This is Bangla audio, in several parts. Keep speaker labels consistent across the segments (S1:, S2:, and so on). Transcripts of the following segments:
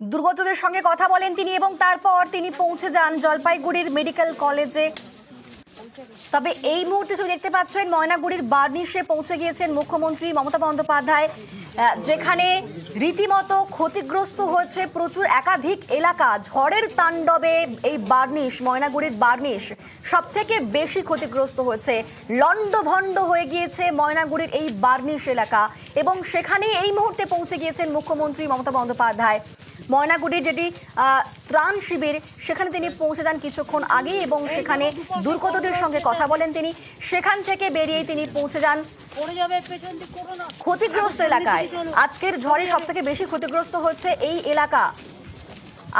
S1: দুর্গতদের সঙ্গে কথা বলেন তিনি এবং তারপর তিনি পৌঁছে যান জলপাইগুড়ির মেডিকেল কলেজে। তবে এই মুহূর্তে ছবি দেখতে পাচ্ছেন ময়নাগুড়ির বার্নিশে পৌঁছে গিয়েছেন মুখ্যমন্ত্রী মমতা বন্দ্যোপাধ্যায়, যেখানে রীতিমতো ক্ষতিগ্রস্ত হয়েছে প্রচুর একাধিক এলাকা। ঝড়ের তাণ্ডবে এই বার্নিশ, ময়নাগুড়ির বার্নিশ সব থেকে বেশি ক্ষতিগ্রস্ত হয়েছে। লন্ডভন্ড হয়ে গিয়েছে ময়নাগুড়ির এই বার্নিশ এলাকা এবং সেখানে এই মুহূর্তে পৌঁছে গিয়েছেন মুখ্যমন্ত্রী মমতা বন্দ্যোপাধ্যায়। ময়নাগুড়ির যেটি ত্রাণ শিবির, সেখানে তিনি পৌঁছে যান কিছুক্ষণ আগে এবং সেখানে দুর্গতদের সঙ্গে কথা বলেন তিনি। সেখান থেকে বেরিয়ে তিনি পৌঁছে যান ক্ষতিগ্রস্ত এলাকায়। আজকের ঝড়ে সব থেকে বেশি ক্ষতিগ্রস্ত হচ্ছে এই এলাকা,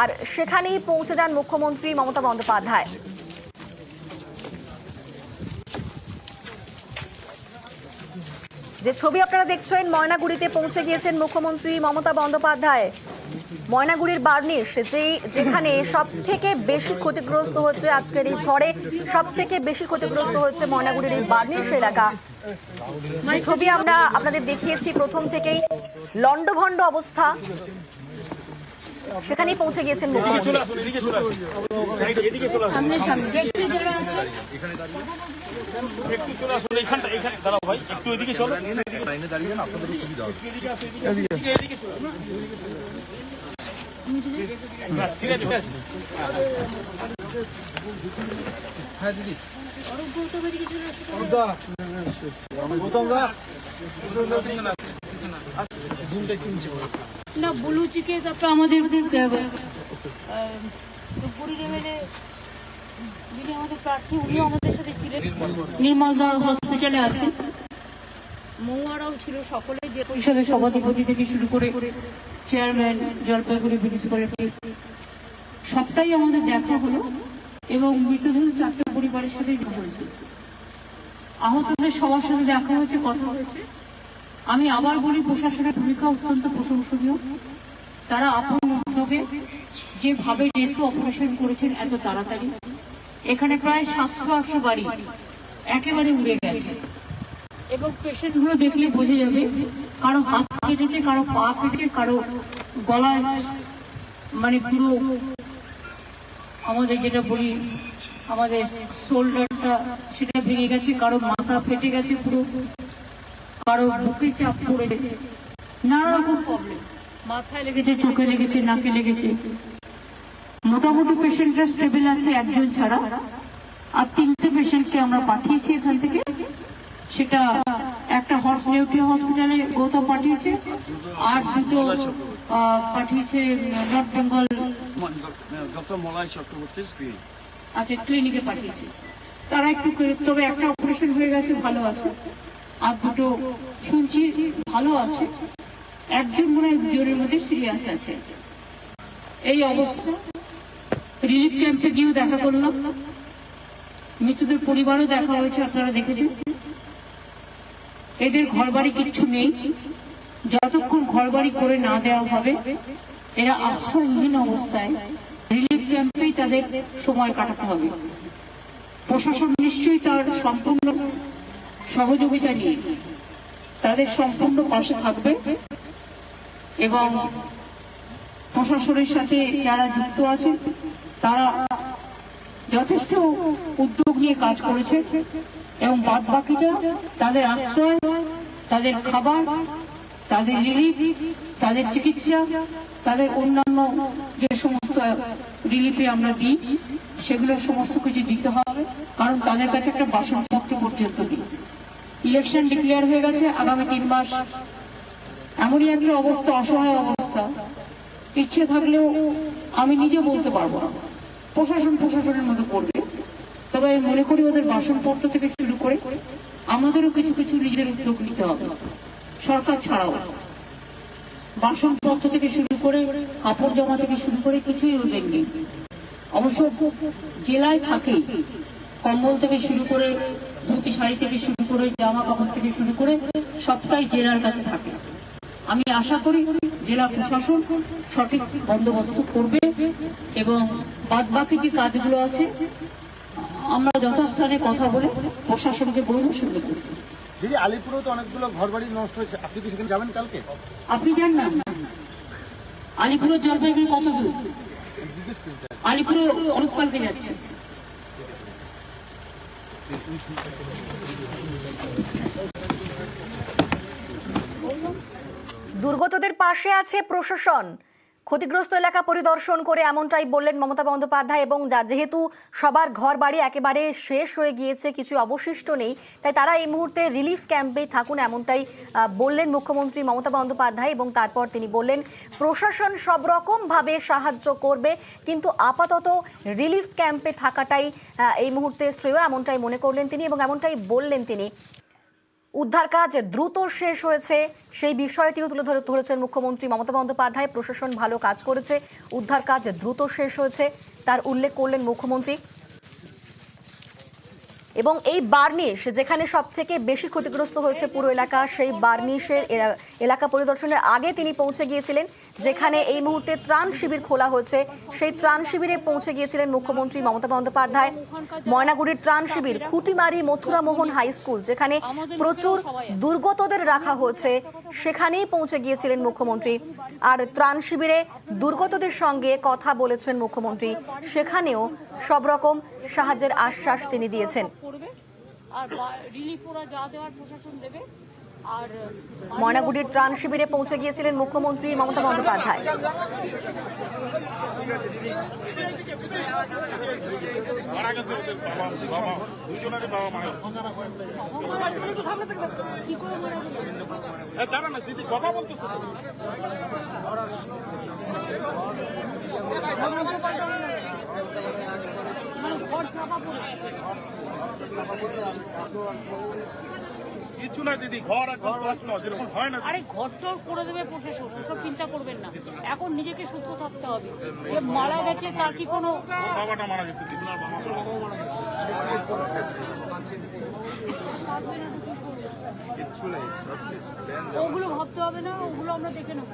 S1: আর সেখানেই পৌঁছে যান মুখ্যমন্ত্রী মমতা বন্দ্যোপাধ্যায়। যে ছবি আপনারা দেখছেন, ময়নাগুড়িতে পৌঁছে গিয়েছেন মুখ্যমন্ত্রী মমতা বন্দ্যোপাধ্যায়। ময়নাগুড়ির বার্নিশ যেখানে সব থেকে বেশি ক্ষতিগ্রস্ত হচ্ছে আজকের এই ঝড়ে, সব থেকে বেশি ক্ষতিগ্রস্ত হচ্ছে ময়নাগুড়ির এই বার্নিশ এলাকা। যে ছবি আমরা আপনাদের দেখিয়েছি প্রথম থেকেই, লন্ডভন্ড অবস্থা, সেখানেই পৌঁছে গিয়েছেন মুখ্যমন্ত্রী।
S2: না বুলুচিকে তারপর আমাদের যিনি আমাদের প্রার্থী, উনিও আমাদের সাথে ছিলেন, নির্মলদা হসপিটালে আছেন, মৌয়ারাও ছিল, সকলে যে পরিষদের সভাধিপতি থেকে শুরু করে চেয়ারম্যান, জলপাইগুড়ি মিউনিসিপ্যালিটি, সবটাই আমাদের দেখা হলো এবং মৃতদেহ 4টে পরিবারের সাথে দেখা হয়েছে, আহতদের সবার সাথে দেখা হয়েছে, কথা হয়েছে। আমি আবার বলি, প্রশাসনের ভূমিকা অত্যন্ত প্রশংসনীয়। তারা আপন উদ্যোগে যেভাবে রেস্কিউ অপারেশন করেছেন এত তাড়াতাড়ি, এখানে প্রায় 700-800 বাড়ি একেবারে উড়ে গেছে এবং পেশেন্ট গুলো দেখলে বোঝা যাবে কারো হাত কেটেছে, কারো পা কেটেছে, কারো গলায় মানে পুরো আমাদের যেটা বলি আমাদের শোল্ডারটা সেটা ভেঙে গেছে, কারো মাথা ফেটে গেছে পুরো, কারো বুকে চাপ পড়েছে, নানা রকম প্রবলেম, মাথায় লেগেছে, চোখে লেগেছে, নাকে লেগেছে। মোটামুটি পেশেন্টরা স্টেবল আছে একজন ছাড়া, আর 3টে পেশেন্টকে আমরা পাঠিয়েছি এখান থেকে। সেটা একটা নেউটিয়া হসপিটালে গৌতম পাঠিয়েছে, আর 2টো পাঠিয়েছে নর্থ বেঙ্গল
S3: ডক্টর মলয় চক্রবর্তী
S2: আচ্ছা ক্লিনিকে পাঠিয়েছে। তারা একটু, তবে একটা অপারেশন হয়ে গেছে, ভালো আছে, আর 2টো শুনছি ভালো আছে, একজন মনে হয় জোরের মধ্যে সিরিয়াস আছে। এই অবস্থা রিলিফ ক্যাম্পে গিয়েও দেখা করলাম, মৃতদের পরিবারও দেখা হয়েছে, আপনারা দেখেছেন। এদের ঘরবাড়ি কিচ্ছু নেই, যতক্ষণ ঘরবাড়ি করে না দেওয়া হবে এরা আশ্রয়হীন অবস্থায় রিলিফ ক্যাম্পেই তাদের সময় কাটাতে হবে। প্রশাসন নিশ্চয়ই তার সম্পূর্ণ সহযোগিতা নিয়ে তাদের সম্পূর্ণ পাশে থাকবে এবং প্রশাসনের সাথে যারা যুক্ত আছে তারা যথেষ্ট উদ্যোগ নিয়ে কাজ করেছে এবং বাদ বাকিটা তাদের আশ্রয়, তাদের খাবার, তাদের রিলিফ, তাদের চিকিৎসা, তাদের অন্যান্য যে সমস্ত রিলিফে আমরা দিই সেগুলো সমস্ত কিছু দিতে হবে, কারণ তাদের কাছে একটা বাসনপত্র পর্যন্ত নেই। ইলেকশন ডিক্লেয়ার হয়ে গেছে, আগামী 3 মাস এমনই একটা অবস্থা, অসহায় অবস্থা, ইচ্ছে থাকলেও আমি নিজে বলতে পারবো না, প্রশাসনের মধ্যে পড়বে। তবে আমি মনে করি ওদের বাসনপত্র থেকে শুরু করে আমাদেরও কিছু কিছু নিজের উদ্যোগ নিতে হবে, সরকার ছাড়াও। বাসনপত্র থেকে শুরু করে, কাপড় জামা থেকে শুরু করে কিছুই ওদের নেই। অবশ্য জেলায় থাকে, কম্বল থেকে শুরু করে, ধুতি শাড়ি থেকে শুরু করে, জামা কাপড় থেকে শুরু করে সবটাই জেলার কাছে থাকে। আমি আশা করি জেলা প্রশাসন সঠিক বন্দোবস্ত করবে এবং বাদ বাকি যে কাজগুলো আছে আমরা যথাস্থানে কথা বলে প্রশাসনকে বলবো সেগুলো করতে।
S4: দিদি, আলিপুরেও তো অনেকগুলো ঘরবাড়ি নষ্ট হয়েছে, আপনি কি সেখানে যাবেন কালকে?
S2: আপনি যান না? আলিপুর জলপাইগুড়ি কত দূর? আলিপুর অনুপালকে যাচ্ছে।
S1: দুর্গতদের পাশে আছে প্রশাসন। ক্ষতিগ্রস্ত এলাকা পরিদর্শন করে এমনটাই বললেন মমতা বন্দ্যোপাধ্যায়। এবং যেহেতু সবার ঘর বাড়ি একেবারে শেষ হয়ে গিয়েছে, কিছু অবশিষ্ট নেই, তাই তারা এই মুহূর্তে রিলিফ ক্যাম্পে থাকুন, এমনটাই বললেন মুখ্যমন্ত্রী মমতা বন্দ্যোপাধ্যায়। এবং তারপর তিনি বললেন প্রশাসন সব রকম ভাবে সাহায্য করবে, কিন্তু আপাতত রিলিফ ক্যাম্পে থাকাটাই এই মুহূর্তে শ্রেয়, এমনটাই মনে করলেন তিনি। এবং এমনটাই বললেন তিনি উদ্ধার কাজ দ্রুত শেষ হয়েছে, সেই বিষয়টিও তুলে ধরেছেন মুখ্যমন্ত্রী মমতা বন্দ্যোপাধ্যায়। প্রশাসন ভালো কাজ করেছে, উদ্ধার কাজ দ্রুত শেষ হয়েছে, তার উল্লেখ করলেন মুখ্যমন্ত্রী। এবং এই বার্নিশ যেখানে সব থেকে বেশি ক্ষতিগ্রস্ত হয়েছে পুরো এলাকা, সেই বার্নিশের এলাকা পরিদর্শনের আগে তিনি পৌঁছে গিয়েছিলেন, যেখানে এই মুহূর্তে ত্রাণ শিবির খোলা হয়েছে, সেই ত্রাণ শিবিরে পৌঁছে গিয়েছিলেন মুখ্যমন্ত্রী মমতা বন্দ্যোপাধ্যায়। ময়নাগুড়ির ত্রাণ শিবির খুঁটিমারি মথুরামোহন হাই স্কুল, যেখানে প্রচুর দুর্গতদের রাখা হয়েছে, সেখানেই পৌঁছে গিয়েছিলেন মুখ্যমন্ত্রী। আর ত্রাণ শিবিরে দুর্গতদের সঙ্গে কথা বলেছেন মুখ্যমন্ত্রী, সেখানেও সব রকম সাহায্যের আশ্বাস তিনি দিয়েছেন। ময়নাগুড়ির ত্রাণ শিবিরে পৌঁছে গিয়েছিলেন মুখ্যমন্ত্রী মমতা বন্দ্যোপাধ্যায়।
S4: কিছু না দিদি, ঘর একদম প্রশ্ন যেরকম হয় না।
S2: আরে ঘরটর করে দেবে প্রশাসন, ওসব চিন্তা করবেন না। এখন নিজেকে সুস্থ থাকতে হবে। মারা গেছে তার কি কোনো
S4: বাবাটা মারা গেছে, দিদুনার বাবা মারা গেছে।
S2: ওগুলো ভাবতে হবে না, ওগুলো আমরা দেখে নেবো।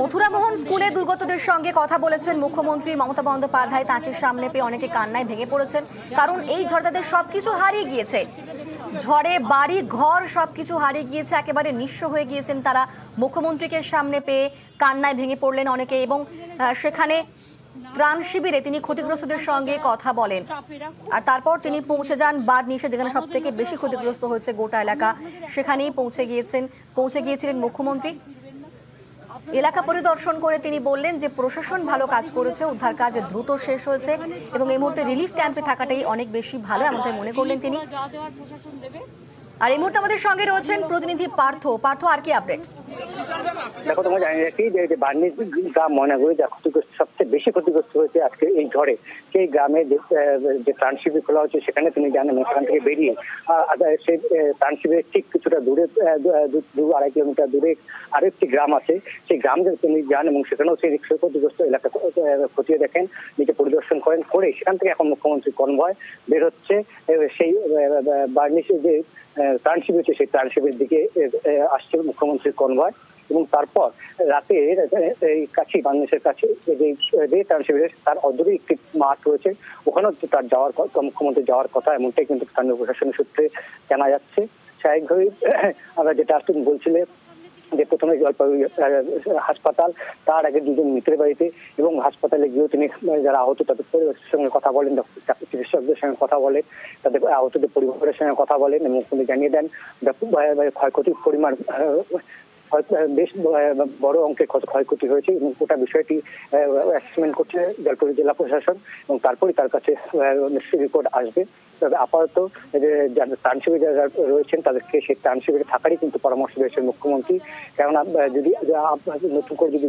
S1: মথুরামোহন স্কুলে দুর্গতদের সঙ্গে কথা বলেছেন মুখ্যমন্ত্রী মমতা বন্দ্যোপাধ্যায়। তাকে সামনে পেয়ে অনেকে কান্নায় ভেঙে পড়েছেন, কারণ এই ঝড়ে তাদের সবকিছু হারিয়ে গিয়েছে। ঝড়ে বাড়ি ঘর সবকিছু হারিয়ে গিয়েছে, একেবারে নিঃস্ব হয়ে গিয়েছেন তারা। মুখ্যমন্ত্রীকে সামনে পেয়ে কান্নায় ভেঙে পড়লেন অনেকে। এবং সেখানে ত্রাণ শিবিরে তিনি ক্ষতিগ্রস্তদের সঙ্গে কথা বলেন। আর তারপর তিনি পৌঁছে যান বার্নিশে, যেখানে সব থেকে বেশি ক্ষতিগ্রস্ত হয়েছে গোটা এলাকা, সেখানেই পৌঁছে গিয়েছিলেন মুখ্যমন্ত্রী। এলাকা পরিদর্শন করে তিনি বললেন যে প্রশাসন ভালো কাজ করেছে, উদ্ধার কাজ দ্রুত শেষ হয়েছে এবং এই মুহূর্তে রিলিফ ক্যাম্পে থাকাটাই অনেক বেশি ভালো, এমনটাই মনে করলেন তিনি। আর এই মুহূর্তে আমাদের সঙ্গে রয়েছেন প্রতিনিধি পার্থ। আর কি আপডেট?
S5: দেখো, তোমরা জানি রাখি যে বার্নিশ গ্রাম ময়নাগুড়ি যা ক্ষতিগ্রস্ত, সবচেয়ে বেশি ক্ষতিগ্রস্ত হয়েছে আজকে এই ঝড়ে। সেই গ্রামে যে ত্রাণ শিবির খোলা হচ্ছে, সেখানে তিনি জানেন সেখান থেকে বেরিয়ে সেই ত্রাণ শিবিরের ঠিক কিছুটা দূরে 2-2.5 কিলোমিটার দূরে আরেকটি গ্রাম আছে, সেই গ্রাম তিনি যান এবং সেখানেও সেই ক্ষতিগ্রস্ত এলাকা খতিয়ে দেখেন, নিজে পরিদর্শন করে সেখান থেকে এখন মুখ্যমন্ত্রী কনভয় বের হচ্ছে সেই বার্নিশের যে ত্রাণ শিবির, সেই ত্রাণ শিবিরের দিকে আসছে মুখ্যমন্ত্রীর কনভয়। এবং তারপর রাতে এই কাছে বাংলাদেশের কাছে যে ত্রাণ শিবিরের তার অদূরে একটি মাঠ রয়েছে, ওখানেও তার মুখ্যমন্ত্রী যাওয়ার কথা, এমনটাই কিন্তু স্থানীয় প্রশাসনের সূত্রে জানা যাচ্ছে। স্বাভাবিকভাবেই আমরা যেটা তুমি বলছিলে যে প্রথমে জলপাইগুড়ি হাসপাতাল, তার আগে দুজন মৃতের বাড়িতে, এবং হাসপাতালে গিয়েও তিনি যারা আহত তাদের পরিবারের সঙ্গে কথা বলেন, চিকিৎসকদের সঙ্গে কথা বলেন, তাদের আহতদের পরিবারের সঙ্গে কথা বলেন এবং তিনি জানিয়ে দেন ক্ষয়ক্ষতির পরিমাণ বেশ বড় অঙ্কের ক্ষয়ক্ষতি হয়েছে এবং গোটা বিষয়টি অ্যাসেসমেন্ট করছে জলপাইগুড়ি জেলা প্রশাসন এবং তারপরেই তার কাছে রিপোর্ট আসবে। তবে আপাতত ত্রাণ শিবিরে যারা রয়েছেন তাদেরকে সেই ত্রাণ শিবিরে থাকারই কিন্তু পরামর্শ দিয়েছেন মুখ্যমন্ত্রী। কেননা যদি নতুন করে যদি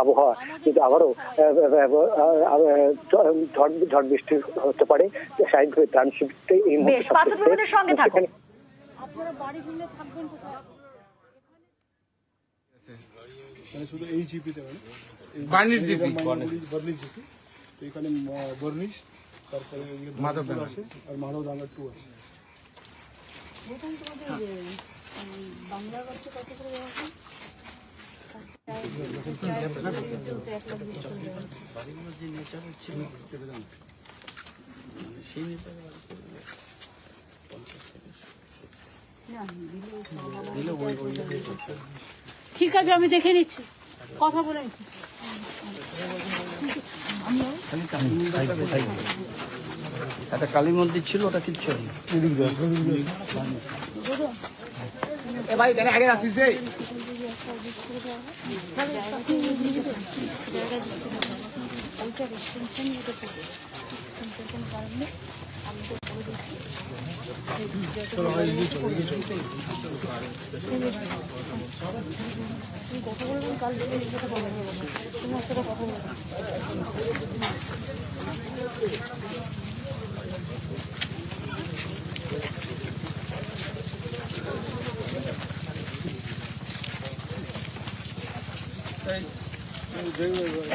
S5: আবহাওয়া যদি আবারও ঝড় বৃষ্টি হতে পারে, স্বাভাবিকভাবে ত্রাণ শিবিরটাই এই মুহূর্তে
S1: সঙ্গে থাকুন।
S6: শুধু এই জিপিতে
S3: বার্নিশ জিপি,
S6: বার্নিশ জিপি, এখানে বার্নিশ, তারপরে মাধবডাঙ্গা আছে আর মাধবডাঙ্গা 2 আছে।
S2: ঠিক আছে, আমি দেখে নিচ্ছি, কথা বলে নিচ্ছি।
S7: একটা কালী মন্দির ছিল, ওটা কিচ্ছু নেই।
S3: ভাই আগে আসিস রে।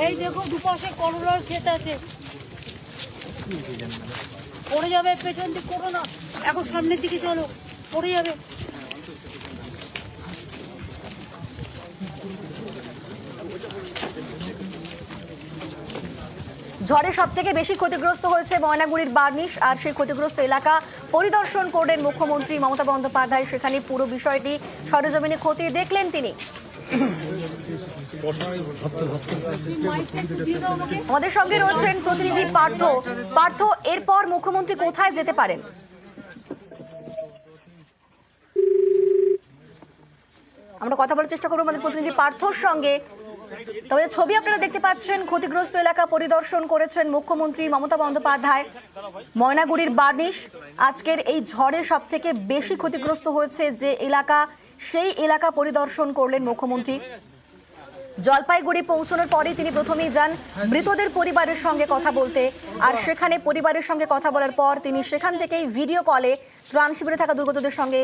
S8: এই দেখো দুপাশে করলার ক্ষেত আছে, পড়ে যাবে, পেছন দিক করো না, এখন সামনের দিকে চলো, পড়ে যাবে।
S1: ঝড়ে সব থেকে বেশি ক্ষতিগ্রস্ত হয়েছে ময়নাগুড়ির বার্নিশ, আর সেই ক্ষতিগ্রস্ত এলাকা পরিদর্শন করলেন মুখ্যমন্ত্রী মমতা বন্দ্যোপাধ্যায়। সেখানে পুরো বিষয়টি সরেজমিনে খতিয়ে দেখলেন তিনি। আমাদের সঙ্গে রয়েছেন প্রতিনিধি পার্থ। পার্থ, এরপর মুখ্যমন্ত্রী কোথায় যেতে পারেন? আমরা কথা বলার চেষ্টা করবো আমাদের প্রতিনিধি পার্থর সঙ্গে। তবে ছবি আপনারা দেখতে পাচ্ছেন, ক্ষতিগ্রস্ত এলাকা পরিদর্শন করেছেন মুখ্যমন্ত্রী মমতা বন্দ্যোপাধ্যায়। ময়নাগুড়ির বার্নিশ আজকের এই ঝড়ে সব থেকে বেশি ক্ষতিগ্রস্ত হয়েছে যে এলাকা, সেই এলাকা পরিদর্শন করলেন মুখ্যমন্ত্রী। জলপাইগুড়ি পৌঁছানোর পরে তিনি প্রথমেই যান মৃতদের পরিবারের সঙ্গে কথা বলতে, আর সেখানে পরিবারের সঙ্গে কথা বলার পর তিনি সেখান থেকেই ভিডিও কলে ত্রাণ শিবিরে থাকা দুর্গতদের সঙ্গে